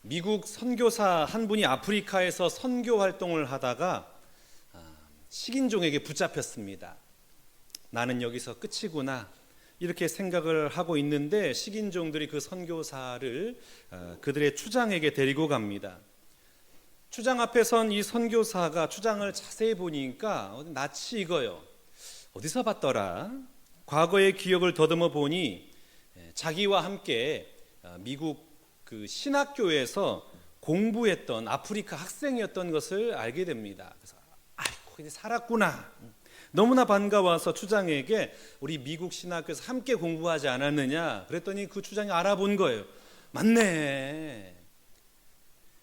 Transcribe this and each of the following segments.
미국 선교사 한 분이 아프리카에서 선교 활동을 하다가 식인종에게 붙잡혔습니다. 나는 여기서 끝이구나 이렇게 생각을 하고 있는데 식인종들이 그 선교사를 그들의 추장에게 데리고 갑니다. 추장 앞에 선 이 선교사가 추장을 자세히 보니까 낯이 익어요. 어디서 봤더라? 과거의 기억을 더듬어 보니 자기와 함께 미국 그 신학교에서 공부했던 아프리카 학생이었던 것을 알게 됩니다. 그래서 아이고 이제 살았구나. 너무나 반가워서 추장에게 우리 미국 신학교에서 함께 공부하지 않았느냐 그랬더니 그 추장이 알아본 거예요. 맞네.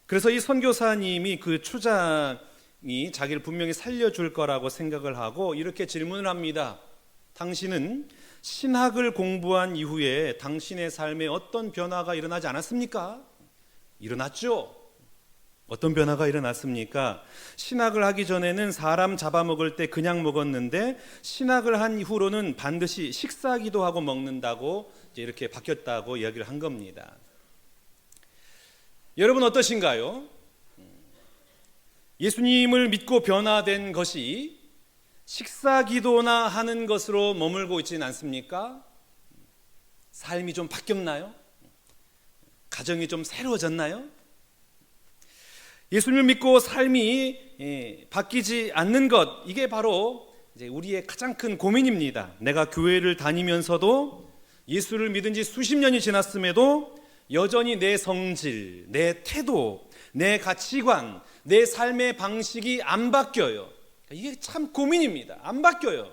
그래서 이 선교사님이 그 추장이 자기를 분명히 살려줄 거라고 생각을 하고 이렇게 질문을 합니다. 당신은 신학을 공부한 이후에 당신의 삶에 어떤 변화가 일어나지 않았습니까? 일어났죠. 어떤 변화가 일어났습니까? 신학을 하기 전에는 사람 잡아먹을 때 그냥 먹었는데 신학을 한 이후로는 반드시 식사기도 하고 먹는다고 이제 이렇게 바뀌었다고 이야기를 한 겁니다. 여러분 어떠신가요? 예수님을 믿고 변화된 것이 식사기도나 하는 것으로 머물고 있지는 않습니까? 삶이 좀 바뀌었나요? 가정이 좀 새로워졌나요? 예수님을 믿고 삶이 바뀌지 않는 것, 이게 바로 이제 우리의 가장 큰 고민입니다. 내가 교회를 다니면서도 예수를 믿은 지 수십 년이 지났음에도 여전히 내 성질, 내 태도, 내 가치관, 내 삶의 방식이 안 바뀌어요. 이게 참 고민입니다. 안 바뀌어요.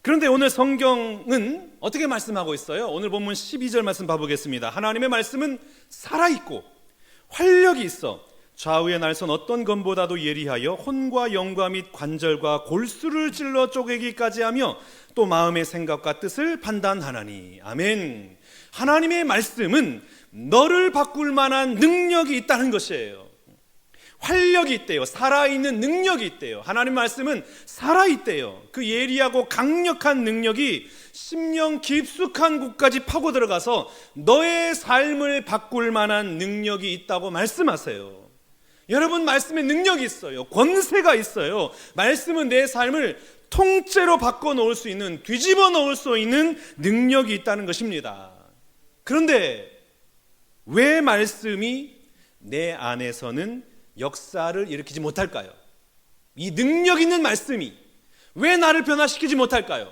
그런데 오늘 성경은 어떻게 말씀하고 있어요? 오늘 본문 12절 말씀 봐보겠습니다. 하나님의 말씀은 살아있고 활력이 있어 좌우의 날선 어떤 검보다도 예리하여 혼과 영과 및 관절과 골수를 찔러 쪼개기까지 하며 또 마음의 생각과 뜻을 판단하나니. 아멘. 하나님의 말씀은 너를 바꿀 만한 능력이 있다는 것이에요. 활력이 있대요. 살아있는 능력이 있대요. 하나님 말씀은 살아있대요. 그 예리하고 강력한 능력이 심령 깊숙한 곳까지 파고 들어가서 너의 삶을 바꿀 만한 능력이 있다고 말씀하세요. 여러분 말씀에 능력이 있어요. 권세가 있어요. 말씀은 내 삶을 통째로 바꿔놓을 수 있는, 뒤집어 놓을 수 있는 능력이 있다는 것입니다. 그런데 왜 말씀이 내 안에서는 역사를 일으키지 못할까요? 이 능력 있는 말씀이 왜 나를 변화시키지 못할까요?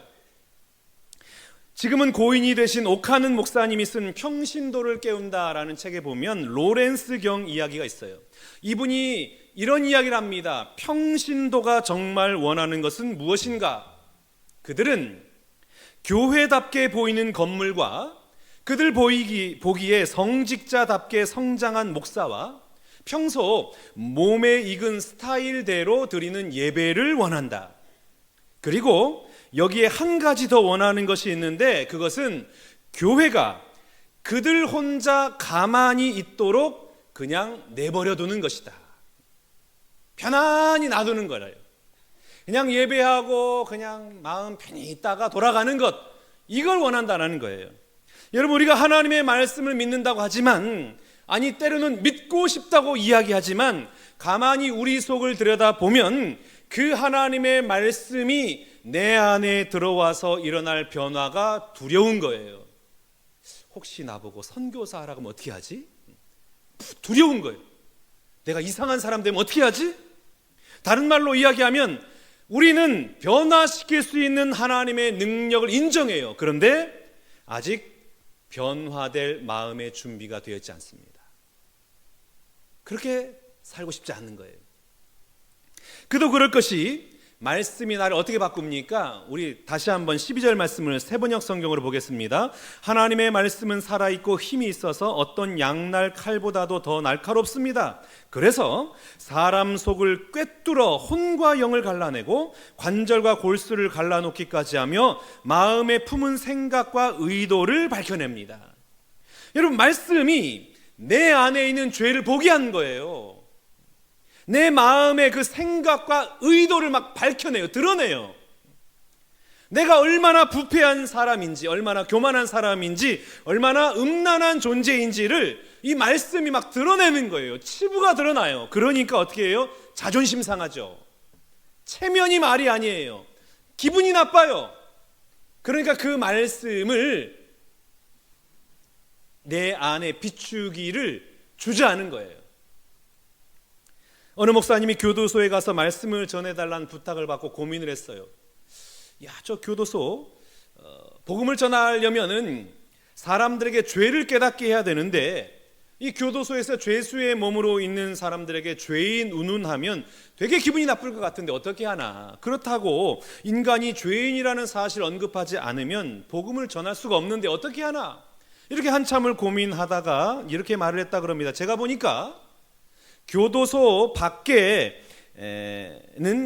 지금은 고인이 되신 오카는 목사님이 쓴 평신도를 깨운다라는 책에 보면 로렌스 경 이야기가 있어요. 이분이 이런 이야기를 합니다. 평신도가 정말 원하는 것은 무엇인가? 그들은 교회답게 보이는 건물과 그들 보기에 성직자답게 성장한 목사와 평소 몸에 익은 스타일대로 드리는 예배를 원한다. 그리고 여기에 한 가지 더 원하는 것이 있는데 그것은 교회가 그들 혼자 가만히 있도록 그냥 내버려 두는 것이다. 편안히 놔두는 거예요. 그냥 예배하고 그냥 마음 편히 있다가 돌아가는 것, 이걸 원한다는 거예요. 여러분 우리가 하나님의 말씀을 믿는다고 하지만 아니 때로는 믿고 싶다고 이야기하지만 가만히 우리 속을 들여다보면 그 하나님의 말씀이 내 안에 들어와서 일어날 변화가 두려운 거예요. 혹시 나보고 선교사라고 하면 어떻게 하지? 두려운 거예요. 내가 이상한 사람 되면 어떻게 하지? 다른 말로 이야기하면 우리는 변화시킬 수 있는 하나님의 능력을 인정해요. 그런데 아직 변화될 마음의 준비가 되었지 않습니다. 그렇게 살고 싶지 않는 거예요. 그도 그럴 것이 말씀이 나를 어떻게 바꿉니까? 우리 다시 한번 12절 말씀을 세번역 성경으로 보겠습니다. 하나님의 말씀은 살아있고 힘이 있어서 어떤 양날 칼보다도 더 날카롭습니다. 그래서 사람 속을 꿰뚫어 혼과 영을 갈라내고 관절과 골수를 갈라놓기까지 하며 마음에 품은 생각과 의도를 밝혀냅니다. 여러분 말씀이 내 안에 있는 죄를 보게 한 거예요. 내 마음의 그 생각과 의도를 막 밝혀내요. 드러내요. 내가 얼마나 부패한 사람인지, 얼마나 교만한 사람인지, 얼마나 음란한 존재인지를 이 말씀이 막 드러내는 거예요. 치부가 드러나요. 그러니까 어떻게 해요? 자존심 상하죠. 체면이 말이 아니에요. 기분이 나빠요. 그러니까 그 말씀을 내 안에 비추기를 주저하는 거예요. 어느 목사님이 교도소에 가서 말씀을 전해달라는 부탁을 받고 고민을 했어요. 저 교도소 복음을 전하려면은 사람들에게 죄를 깨닫게 해야 되는데 이 교도소에서 죄수의 몸으로 있는 사람들에게 죄인 운운하면 되게 기분이 나쁠 것 같은데 어떻게 하나. 그렇다고 인간이 죄인이라는 사실을 언급하지 않으면 복음을 전할 수가 없는데 어떻게 하나. 이렇게 한참을 고민하다가 이렇게 말을 했다 그럽니다. 제가 보니까 교도소 밖에는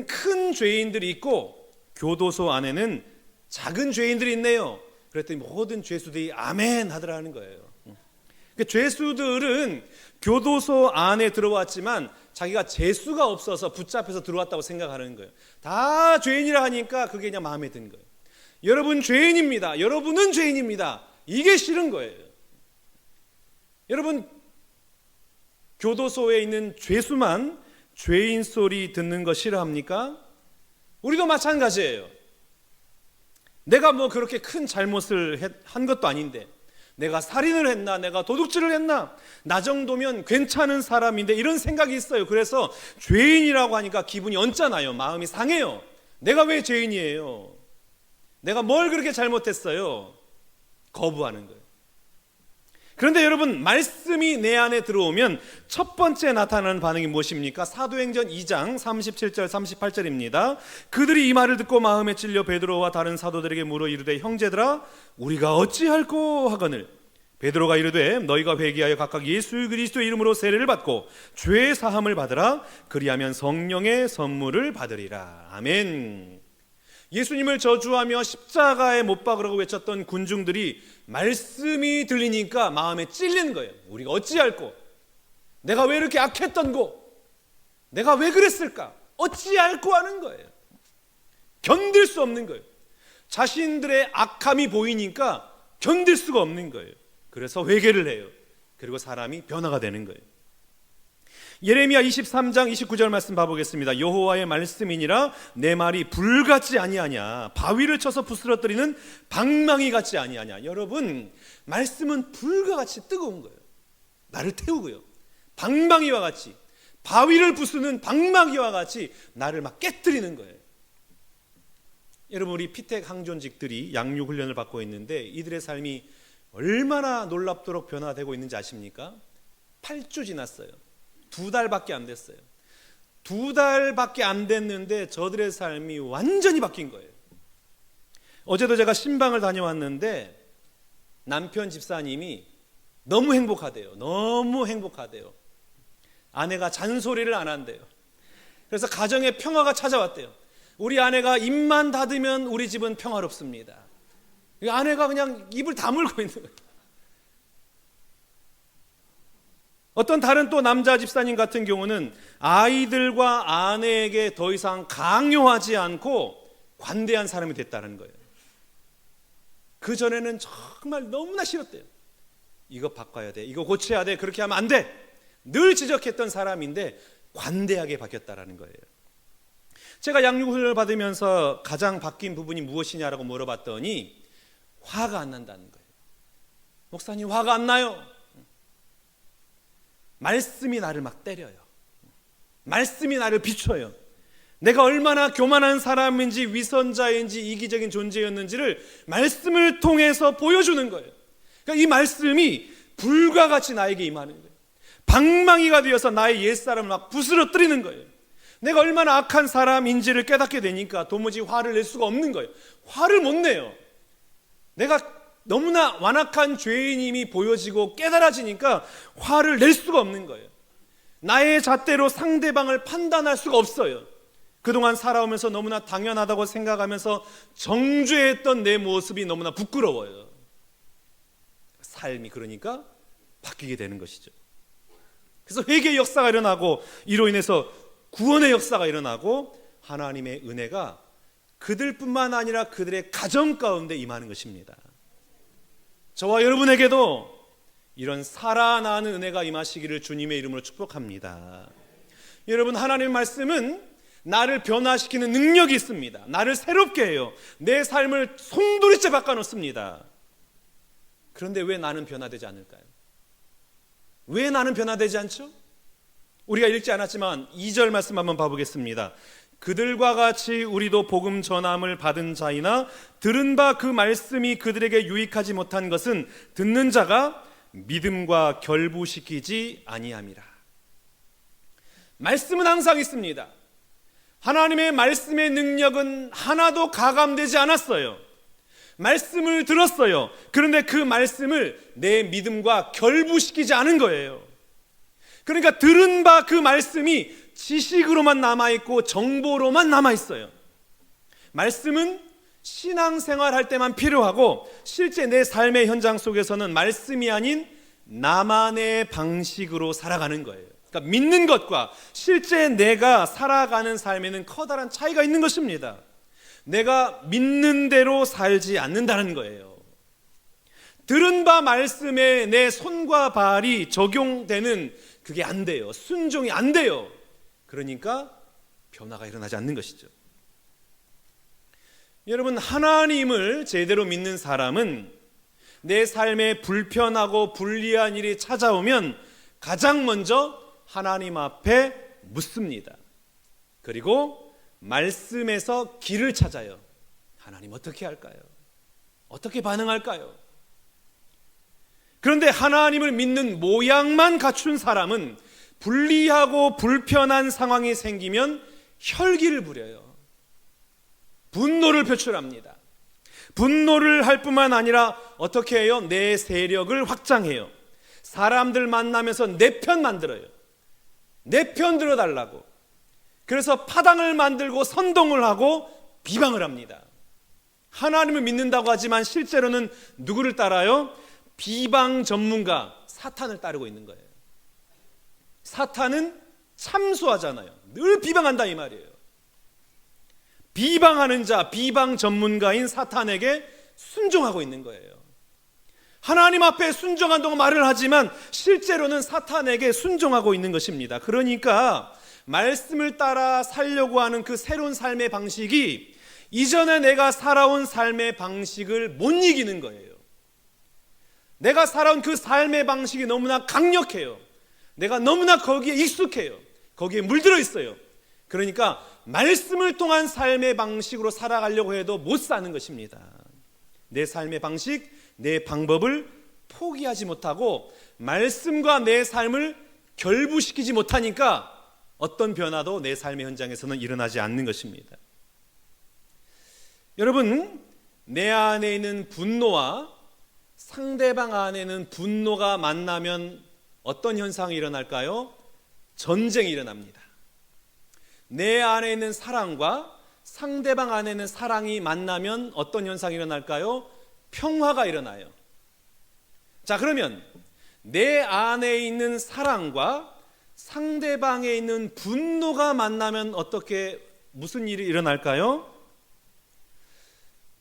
큰 죄인들이 있고 교도소 안에는 작은 죄인들이 있네요. 그랬더니 모든 죄수들이 아멘 하더라는 거예요. 죄수들은 교도소 안에 들어왔지만 자기가 재수가 없어서 붙잡혀서 들어왔다고 생각하는 거예요. 다 죄인이라 하니까 그게 그냥 마음에 든 거예요. 여러분 죄인입니다. 여러분은 죄인입니다. 이게 싫은 거예요. 여러분 교도소에 있는 죄수만 죄인 소리 듣는 거 싫어합니까? 우리도 마찬가지예요. 내가 뭐 그렇게 큰 잘못을 한 것도 아닌데 내가 살인을 했나 내가 도둑질을 했나 나 정도면 괜찮은 사람인데 이런 생각이 있어요. 그래서 죄인이라고 하니까 기분이 언짢아요. 마음이 상해요. 내가 왜 죄인이에요? 내가 뭘 그렇게 잘못했어요? 거부하는 거예요. 그런데 여러분 말씀이 내 안에 들어오면 첫 번째 나타나는 반응이 무엇입니까? 사도행전 2장 37절 38절입니다. 그들이 이 말을 듣고 마음에 찔려 베드로와 다른 사도들에게 물어 이르되 형제들아 우리가 어찌할꼬 하거늘 베드로가 이르되 너희가 회개하여 각각 예수 그리스도의 이름으로 세례를 받고 죄 사함을 받으라 그리하면 성령의 선물을 받으리라. 아멘. 예수님을 저주하며 십자가에 못 박으라고 외쳤던 군중들이 말씀이 들리니까 마음에 찔리는 거예요. 우리가 어찌할꼬? 내가 왜 이렇게 악했던고? 내가 왜 그랬을까? 어찌할꼬 하는 거예요. 견딜 수 없는 거예요. 자신들의 악함이 보이니까 견딜 수가 없는 거예요. 그래서 회개를 해요. 그리고 사람이 변화가 되는 거예요. 예레미야 23장 29절 말씀 봐보겠습니다. 여호와의 말씀이니라 내 말이 불같지 아니하냐 바위를 쳐서 부스러뜨리는 방망이 같지 아니하냐. 여러분 말씀은 불과 같이 뜨거운 거예요. 나를 태우고요. 방망이와 같이 바위를 부수는 방망이와 같이 나를 막 깨뜨리는 거예요. 여러분 우리 피택 항존직들이 양육 훈련을 받고 있는데 이들의 삶이 얼마나 놀랍도록 변화되고 있는지 아십니까? 8주 지났어요. 2달밖에 안 됐어요. 2달밖에 안 됐는데 저들의 삶이 완전히 바뀐 거예요. 어제도 제가 신방을 다녀왔는데 남편 집사님이 너무 행복하대요. 너무 행복하대요. 아내가 잔소리를 안 한대요. 그래서 가정에 평화가 찾아왔대요. 우리 아내가 입만 닫으면 우리 집은 평화롭습니다. 아내가 그냥 입을 다물고 있는 거예요. 어떤 다른 또 남자 집사님 같은 경우는 아이들과 아내에게 더 이상 강요하지 않고 관대한 사람이 됐다는 거예요. 그전에는 정말 너무나 싫었대요. 이거 바꿔야 돼, 이거 고쳐야 돼, 그렇게 하면 안 돼, 늘 지적했던 사람인데 관대하게 바뀌었다는 거예요. 제가 양육훈련을 받으면서 가장 바뀐 부분이 무엇이냐라고 물어봤더니 화가 안 난다는 거예요. 목사님 화가 안 나요. 말씀이 나를 막 때려요. 말씀이 나를 비춰요. 내가 얼마나 교만한 사람인지 위선자인지 이기적인 존재였는지를 말씀을 통해서 보여주는 거예요. 그러니까 이 말씀이 불과 같이 나에게 임하는 거예요. 방망이가 되어서 나의 옛사람을 막 부스러뜨리는 거예요. 내가 얼마나 악한 사람인지를 깨닫게 되니까 도무지 화를 낼 수가 없는 거예요. 화를 못 내요. 내가 너무나 완악한 죄인임이 보여지고 깨달아지니까 화를 낼 수가 없는 거예요. 나의 잣대로 상대방을 판단할 수가 없어요. 그동안 살아오면서 너무나 당연하다고 생각하면서 정죄했던 내 모습이 너무나 부끄러워요. 삶이 그러니까 바뀌게 되는 것이죠. 그래서 회개의 역사가 일어나고 이로 인해서 구원의 역사가 일어나고 하나님의 은혜가 그들뿐만 아니라 그들의 가정 가운데 임하는 것입니다. 저와 여러분에게도 이런 살아나는 은혜가 임하시기를 주님의 이름으로 축복합니다. 여러분, 하나님의 말씀은 나를 변화시키는 능력이 있습니다. 나를 새롭게 해요. 내 삶을 송두리째 바꿔놓습니다. 그런데 왜 나는 변화되지 않을까요? 왜 나는 변화되지 않죠? 우리가 읽지 않았지만 2절 말씀 한번 봐보겠습니다. 그들과 같이 우리도 복음 전함을 받은 자이나 들은 바 그 말씀이 그들에게 유익하지 못한 것은 듣는 자가 믿음과 결부시키지 아니함이라. 말씀은 항상 있습니다. 하나님의 말씀의 능력은 하나도 가감되지 않았어요. 말씀을 들었어요. 그런데 그 말씀을 내 믿음과 결부시키지 않은 거예요. 그러니까 들은 바 그 말씀이 지식으로만 남아있고 정보로만 남아있어요. 말씀은 신앙생활 할 때만 필요하고 실제 내 삶의 현장 속에서는 말씀이 아닌 나만의 방식으로 살아가는 거예요. 그러니까 믿는 것과 실제 내가 살아가는 삶에는 커다란 차이가 있는 것입니다. 내가 믿는 대로 살지 않는다는 거예요. 들은 바 말씀에 내 손과 발이 적용되는 그게 안 돼요. 순종이 안 돼요. 그러니까 변화가 일어나지 않는 것이죠. 여러분, 하나님을 제대로 믿는 사람은 내 삶에 불편하고 불리한 일이 찾아오면 가장 먼저 하나님 앞에 묻습니다. 그리고 말씀에서 길을 찾아요. 하나님 어떻게 할까요? 어떻게 반응할까요? 그런데 하나님을 믿는 모양만 갖춘 사람은 불리하고 불편한 상황이 생기면 혈기를 부려요. 분노를 표출합니다. 분노를 할 뿐만 아니라 어떻게 해요? 내 세력을 확장해요. 사람들 만나면서 내 편 만들어요. 내 편 들어달라고. 그래서 파당을 만들고 선동을 하고 비방을 합니다. 하나님을 믿는다고 하지만 실제로는 누구를 따라요? 비방 전문가 사탄을 따르고 있는 거예요. 사탄은 참소하잖아요. 늘 비방한다 이 말이에요. 비방하는 자, 비방 전문가인 사탄에게 순종하고 있는 거예요. 하나님 앞에 순종한다고 말을 하지만 실제로는 사탄에게 순종하고 있는 것입니다. 그러니까 말씀을 따라 살려고 하는 그 새로운 삶의 방식이 이전에 내가 살아온 삶의 방식을 못 이기는 거예요. 내가 살아온 그 삶의 방식이 너무나 강력해요. 내가 너무나 거기에 익숙해요. 거기에 물들어 있어요. 그러니까 말씀을 통한 삶의 방식으로 살아가려고 해도 못 사는 것입니다. 내 삶의 방식, 내 방법을 포기하지 못하고 말씀과 내 삶을 결부시키지 못하니까 어떤 변화도 내 삶의 현장에서는 일어나지 않는 것입니다. 여러분, 내 안에 있는 분노와 상대방 안에는 분노가 만나면 어떤 현상이 일어날까요? 전쟁이 일어납니다. 내 안에 있는 사랑과 상대방 안에 있는 사랑이 만나면 어떤 현상이 일어날까요? 평화가 일어나요. 자, 그러면 내 안에 있는 사랑과 상대방에 있는 분노가 만나면 무슨 일이 일어날까요?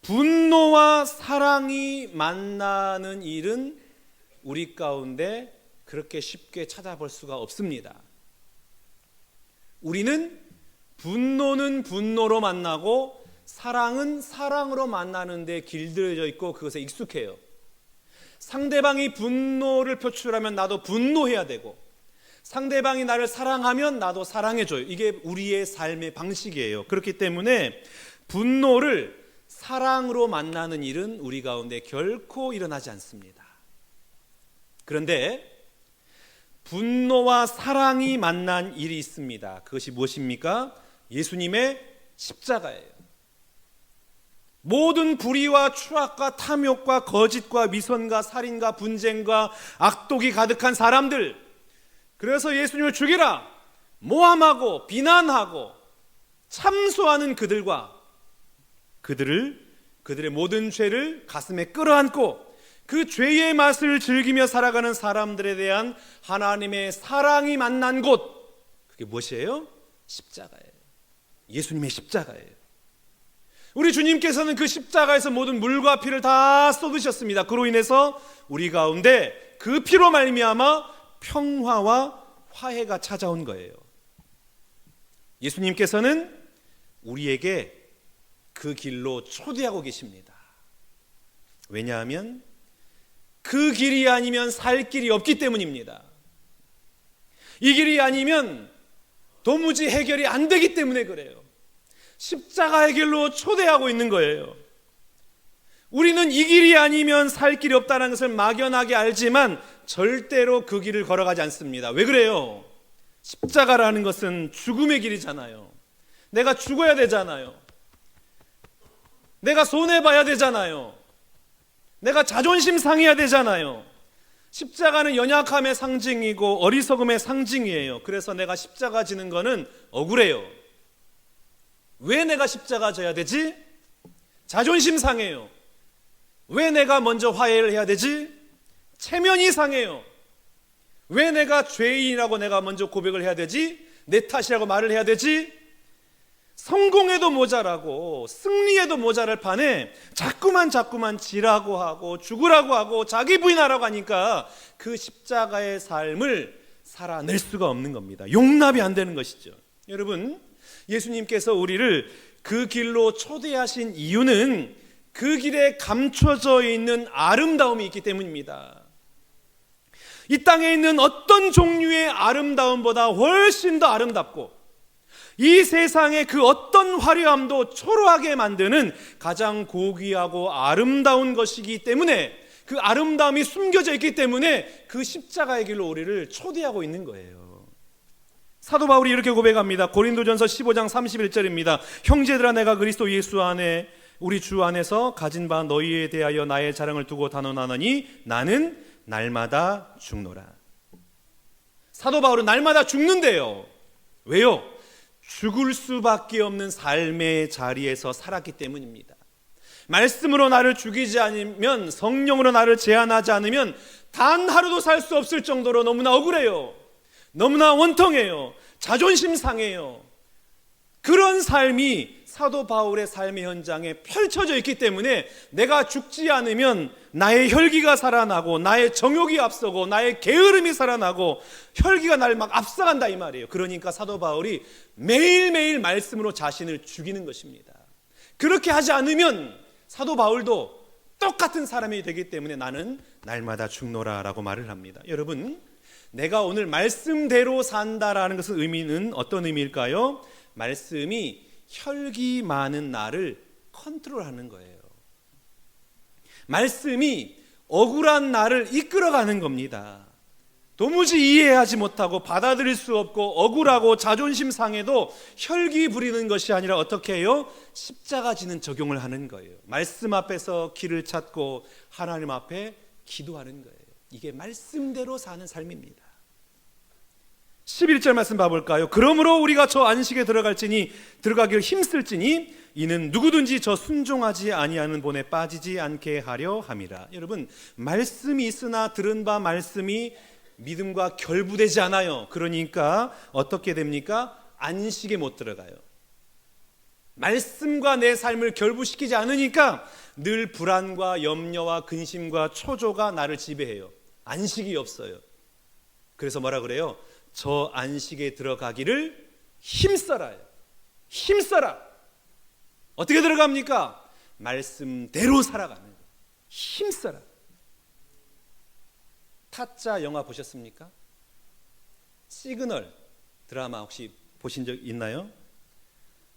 분노와 사랑이 만나는 일은 우리 가운데 그렇게 쉽게 찾아볼 수가 없습니다. 우리는 분노는 분노로 만나고 사랑은 사랑으로 만나는 데 길들여져 있고 그것에 익숙해요. 상대방이 분노를 표출하면 나도 분노해야 되고 상대방이 나를 사랑하면 나도 사랑해줘요. 이게 우리의 삶의 방식이에요. 그렇기 때문에 분노를 사랑으로 만나는 일은 우리 가운데 결코 일어나지 않습니다. 그런데 분노와 사랑이 만난 일이 있습니다. 그것이 무엇입니까? 예수님의 십자가예요. 모든 불의와 추악과 탐욕과 거짓과 위선과 살인과 분쟁과 악독이 가득한 사람들, 그래서 예수님을 죽이라 모함하고 비난하고 참소하는 그들과 그들의 모든 죄를 가슴에 끌어안고 그 죄의 맛을 즐기며 살아가는 사람들에 대한 하나님의 사랑이 만난 곳, 그게 무엇이에요? 십자가예요. 예수님의 십자가예요. 우리 주님께서는 그 십자가에서 모든 물과 피를 다 쏟으셨습니다. 그로 인해서 우리 가운데 그 피로 말미암아 평화와 화해가 찾아온 거예요. 예수님께서는 우리에게 그 길로 초대하고 계십니다. 왜냐하면 그 길이 아니면 살 길이 없기 때문입니다. 이 길이 아니면 도무지 해결이 안 되기 때문에 그래요. 십자가의 길로 초대하고 있는 거예요. 우리는 이 길이 아니면 살 길이 없다는 것을 막연하게 알지만 절대로 그 길을 걸어가지 않습니다. 왜 그래요? 십자가라는 것은 죽음의 길이잖아요. 내가 죽어야 되잖아요. 내가 손해봐야 되잖아요. 내가 자존심 상해야 되잖아요. 십자가는 연약함의 상징이고 어리석음의 상징이에요. 그래서 내가 십자가 지는 거는 억울해요. 왜 내가 십자가 져야 되지? 자존심 상해요. 왜 내가 먼저 화해를 해야 되지? 체면이 상해요. 왜 내가 죄인이라고 내가 먼저 고백을 해야 되지? 내 탓이라고 말을 해야 되지? 성공해도 모자라고 승리해도 모자랄 판에 자꾸만 지라고 하고 죽으라고 하고 자기 부인하라고 하니까 그 십자가의 삶을 살아낼 수가 없는 겁니다. 용납이 안 되는 것이죠. 여러분, 예수님께서 우리를 그 길로 초대하신 이유는 그 길에 감춰져 있는 아름다움이 있기 때문입니다. 이 땅에 있는 어떤 종류의 아름다움보다 훨씬 더 아름답고 이 세상의 그 어떤 화려함도 초라하게 만드는 가장 고귀하고 아름다운 것이기 때문에, 그 아름다움이 숨겨져 있기 때문에 그 십자가의 길로 우리를 초대하고 있는 거예요. 사도 바울이 이렇게 고백합니다. 고린도전서 15장 31절입니다. 형제들아, 내가 그리스도 예수 안에 우리 주 안에서 가진 바 너희에 대하여 나의 자랑을 두고 단언하노니 나는 날마다 죽노라. 사도 바울은 날마다 죽는데요. 왜요? 죽을 수밖에 없는 삶의 자리에서 살았기 때문입니다. 말씀으로 나를 죽이지 않으면, 성령으로 나를 제한하지 않으면 단 하루도 살 수 없을 정도로 너무나 억울해요. 너무나 원통해요. 자존심 상해요. 그런 삶이 사도 바울의 삶의 현장에 펼쳐져 있기 때문에 내가 죽지 않으면 나의 혈기가 살아나고 나의 정욕이 앞서고 나의 게으름이 살아나고 혈기가 날 막 앞서간다 이 말이에요. 그러니까 사도 바울이 매일매일 말씀으로 자신을 죽이는 것입니다. 그렇게 하지 않으면 사도 바울도 똑같은 사람이 되기 때문에 나는 날마다 죽노라 라고 말을 합니다. 여러분, 내가 오늘 말씀대로 산다라는 것의 의미는 어떤 의미일까요? 말씀이 혈기 많은 나를 컨트롤하는 거예요. 말씀이 억울한 나를 이끌어가는 겁니다. 도무지 이해하지 못하고 받아들일 수 없고 억울하고 자존심 상해도 혈기 부리는 것이 아니라 어떻게 해요? 십자가 지는 적용을 하는 거예요. 말씀 앞에서 길을 찾고 하나님 앞에 기도하는 거예요. 이게 말씀대로 사는 삶입니다. 11절 말씀 봐볼까요? 그러므로 우리가 저 안식에 들어가기를 힘쓸지니 이는 누구든지 저 순종하지 아니하는 본에 빠지지 않게 하려 함이라. 여러분, 말씀이 있으나 들은 바 말씀이 믿음과 결부되지 않아요. 그러니까 어떻게 됩니까? 안식에 못 들어가요. 말씀과 내 삶을 결부시키지 않으니까 늘 불안과 염려와 근심과 초조가 나를 지배해요. 안식이 없어요. 그래서 뭐라 그래요? 저 안식에 들어가기를 힘써라요. 힘써라. 어떻게 들어갑니까? 말씀대로 살아가는 거예요. 힘써라. 타짜 영화 보셨습니까? 시그널 드라마 혹시 보신 적 있나요?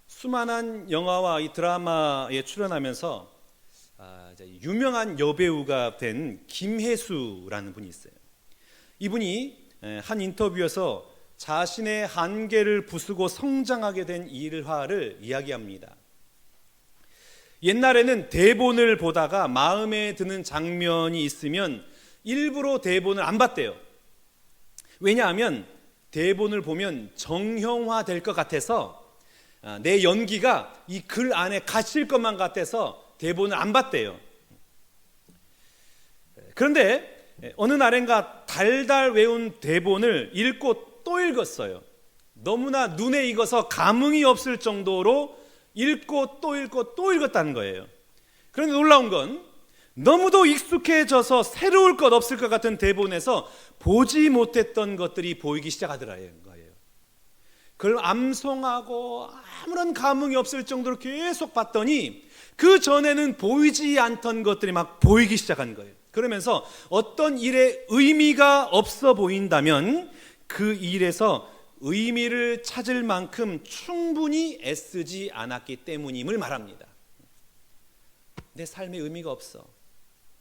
수많은 영화와 이 드라마에 출연하면서 유명한 여배우가 된 김혜수라는 분이 있어요. 이분이 한 인터뷰에서 자신의 한계를 부수고 성장하게 된 일화를 이야기합니다. 옛날에는 대본을 보다가 마음에 드는 장면이 있으면 일부러 대본을 안 봤대요. 왜냐하면 대본을 보면 정형화 될 것 같아서, 내 연기가 이 글 안에 갇힐 것만 같아서 대본을 안 봤대요. 그런데 어느 날인가 달달 외운 대본을 읽고 또 읽었어요. 너무나 눈에 익어서 감흥이 없을 정도로 읽고 또 읽고 또 읽었다는 거예요. 그런데 놀라운 건 너무도 익숙해져서 새로울 것 없을 것 같은 대본에서 보지 못했던 것들이 보이기 시작하더라는 거예요. 그걸 암송하고 아무런 감흥이 없을 정도로 계속 봤더니 그 전에는 보이지 않던 것들이 막 보이기 시작한 거예요. 그러면서 어떤 일에 의미가 없어 보인다면 그 일에서 의미를 찾을 만큼 충분히 애쓰지 않았기 때문임을 말합니다. 내 삶에 의미가 없어.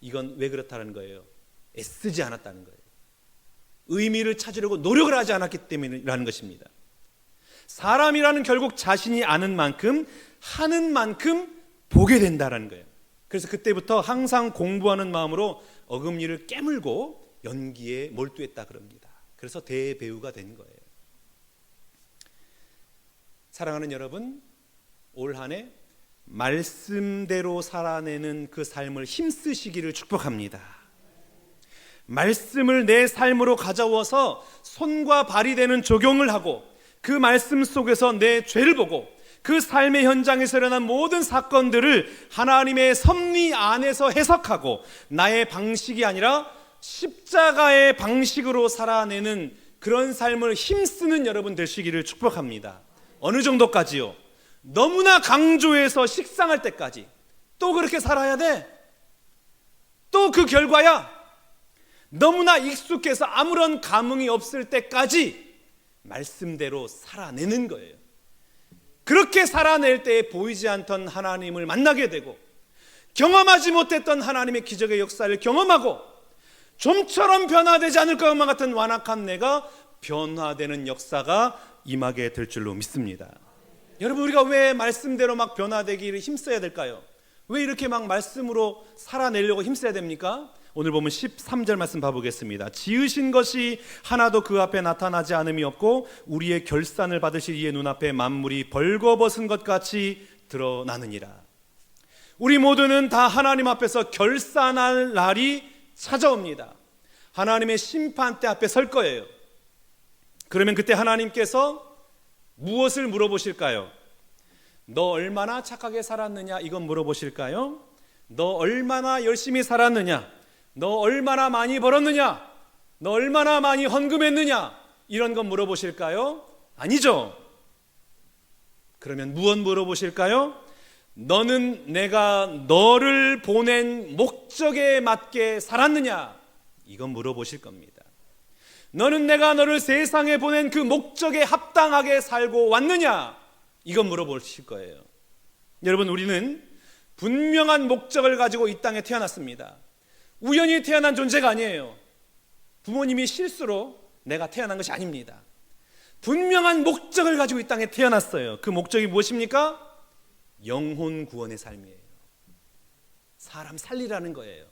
이건 왜 그렇다는 거예요? 애쓰지 않았다는 거예요. 의미를 찾으려고 노력을 하지 않았기 때문이라는 것입니다. 사람이라는 결국 자신이 아는 만큼 하는 만큼 보게 된다는 거예요. 그래서 그때부터 항상 공부하는 마음으로 어금니를 깨물고 연기에 몰두했다 그럽니다. 그래서 대배우가 된 거예요. 사랑하는 여러분, 올 한 해 말씀대로 살아내는 그 삶을 힘쓰시기를 축복합니다. 말씀을 내 삶으로 가져와서 손과 발이 되는 적용을 하고 그 말씀 속에서 내 죄를 보고 그 삶의 현장에서 일어난 모든 사건들을 하나님의 섭리 안에서 해석하고 나의 방식이 아니라 십자가의 방식으로 살아내는 그런 삶을 힘쓰는 여러분 되시기를 축복합니다. 어느 정도까지요? 너무나 강조해서 식상할 때까지 또 그렇게 살아야 돼? 또 그 결과야? 너무나 익숙해서 아무런 감흥이 없을 때까지 말씀대로 살아내는 거예요. 그렇게 살아낼 때에 보이지 않던 하나님을 만나게 되고 경험하지 못했던 하나님의 기적의 역사를 경험하고 좀처럼 변화되지 않을 것만 같은 완악한 내가 변화되는 역사가 임하게 될 줄로 믿습니다. 여러분, 우리가 왜 말씀대로 막 변화되기를 힘써야 될까요? 왜 이렇게 막 말씀으로 살아내려고 힘써야 됩니까? 오늘 보면 13절 말씀 봐보겠습니다. 지으신 것이 하나도 그 앞에 나타나지 않음이 없고 우리의 결산을 받으실 이의 눈앞에 만물이 벌거벗은 것 같이 드러나느니라. 우리 모두는 다 하나님 앞에서 결산할 날이 찾아옵니다. 하나님의 심판대 앞에 설 거예요. 그러면 그때 하나님께서 무엇을 물어보실까요? 너 얼마나 착하게 살았느냐? 이건 물어보실까요? 너 얼마나 열심히 살았느냐? 너 얼마나 많이 벌었느냐? 너 얼마나 많이 헌금했느냐? 이런 건 물어보실까요? 아니죠. 그러면 무엇 물어보실까요? 너는 내가 너를 보낸 목적에 맞게 살았느냐? 이건 물어보실 겁니다. 너는 내가 너를 세상에 보낸 그 목적에 합당하게 살고 왔느냐? 이건 물어보실 거예요. 여러분, 우리는 분명한 목적을 가지고 이 땅에 태어났습니다. 우연히 태어난 존재가 아니에요. 부모님이 실수로 내가 태어난 것이 아닙니다. 분명한 목적을 가지고 이 땅에 태어났어요. 그 목적이 무엇입니까? 영혼 구원의 삶이에요. 사람 살리라는 거예요.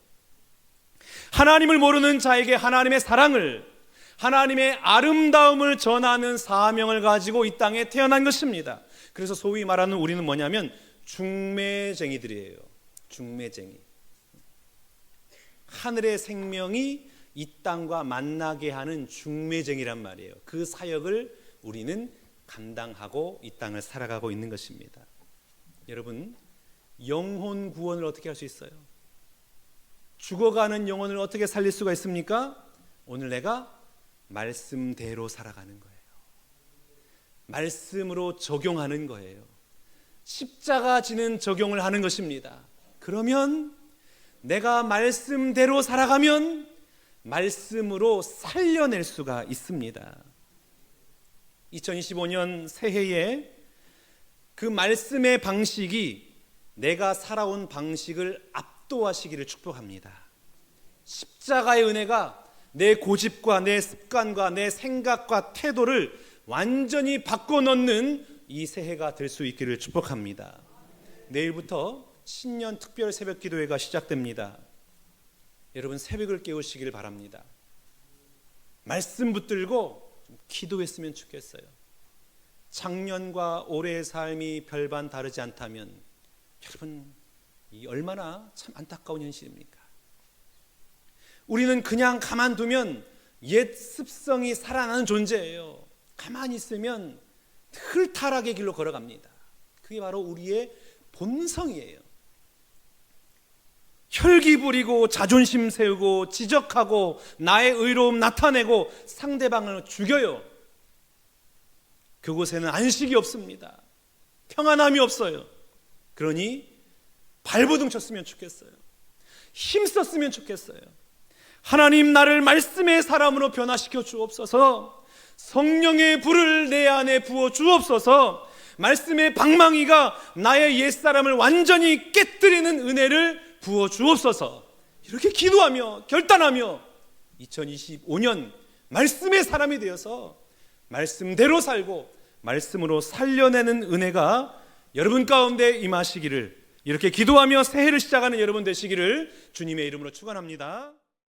하나님을 모르는 자에게 하나님의 사랑을, 하나님의 아름다움을 전하는 사명을 가지고 이 땅에 태어난 것입니다. 그래서 소위 말하는 우리는 뭐냐면 중매쟁이들이에요. 중매쟁이. 하늘의 생명이 이 땅과 만나게 하는 중매쟁이란 말이에요. 그 사역을 우리는 감당하고 이 땅을 살아가고 있는 것입니다. 여러분, 영혼 구원을 어떻게 할 수 있어요? 죽어가는 영혼을 어떻게 살릴 수가 있습니까? 오늘 내가 말씀대로 살아가는 거예요. 말씀으로 적용하는 거예요. 십자가 지는 적용을 하는 것입니다. 그러면 내가 말씀대로 살아가면 말씀으로 살려낼 수가 있습니다. 2025년 새해에 그 말씀의 방식이 내가 살아온 방식을 압도하시기를 축복합니다. 십자가의 은혜가 내 고집과 내 습관과 내 생각과 태도를 완전히 바꿔놓는 이 새해가 될 수 있기를 축복합니다. 내일부터 신년 특별 새벽 기도회가 시작됩니다. 여러분, 새벽을 깨우시길 바랍니다. 말씀 붙들고 기도했으면 좋겠어요. 작년과 올해의 삶이 별반 다르지 않다면 여러분, 이 얼마나 참 안타까운 현실입니까? 우리는 그냥 가만두면 옛 습성이 살아나는 존재예요. 가만히 있으면 늘 타락의 길로 걸어갑니다. 그게 바로 우리의 본성이에요. 혈기 부리고 자존심 세우고 지적하고 나의 의로움 나타내고 상대방을 죽여요. 그곳에는 안식이 없습니다. 평안함이 없어요. 그러니 발버둥 쳤으면 좋겠어요. 힘썼으면 좋겠어요. 하나님, 나를 말씀의 사람으로 변화시켜 주옵소서. 성령의 불을 내 안에 부어 주옵소서. 말씀의 방망이가 나의 옛사람을 완전히 깨뜨리는 은혜를 부어 주옵소서. 이렇게 기도하며 결단하며 2025년 말씀의 사람이 되어서 말씀대로 살고 말씀으로 살려내는 은혜가 여러분 가운데 임하시기를, 이렇게 기도하며 새해를 시작하는 여러분 되시기를 주님의 이름으로 축원합니다.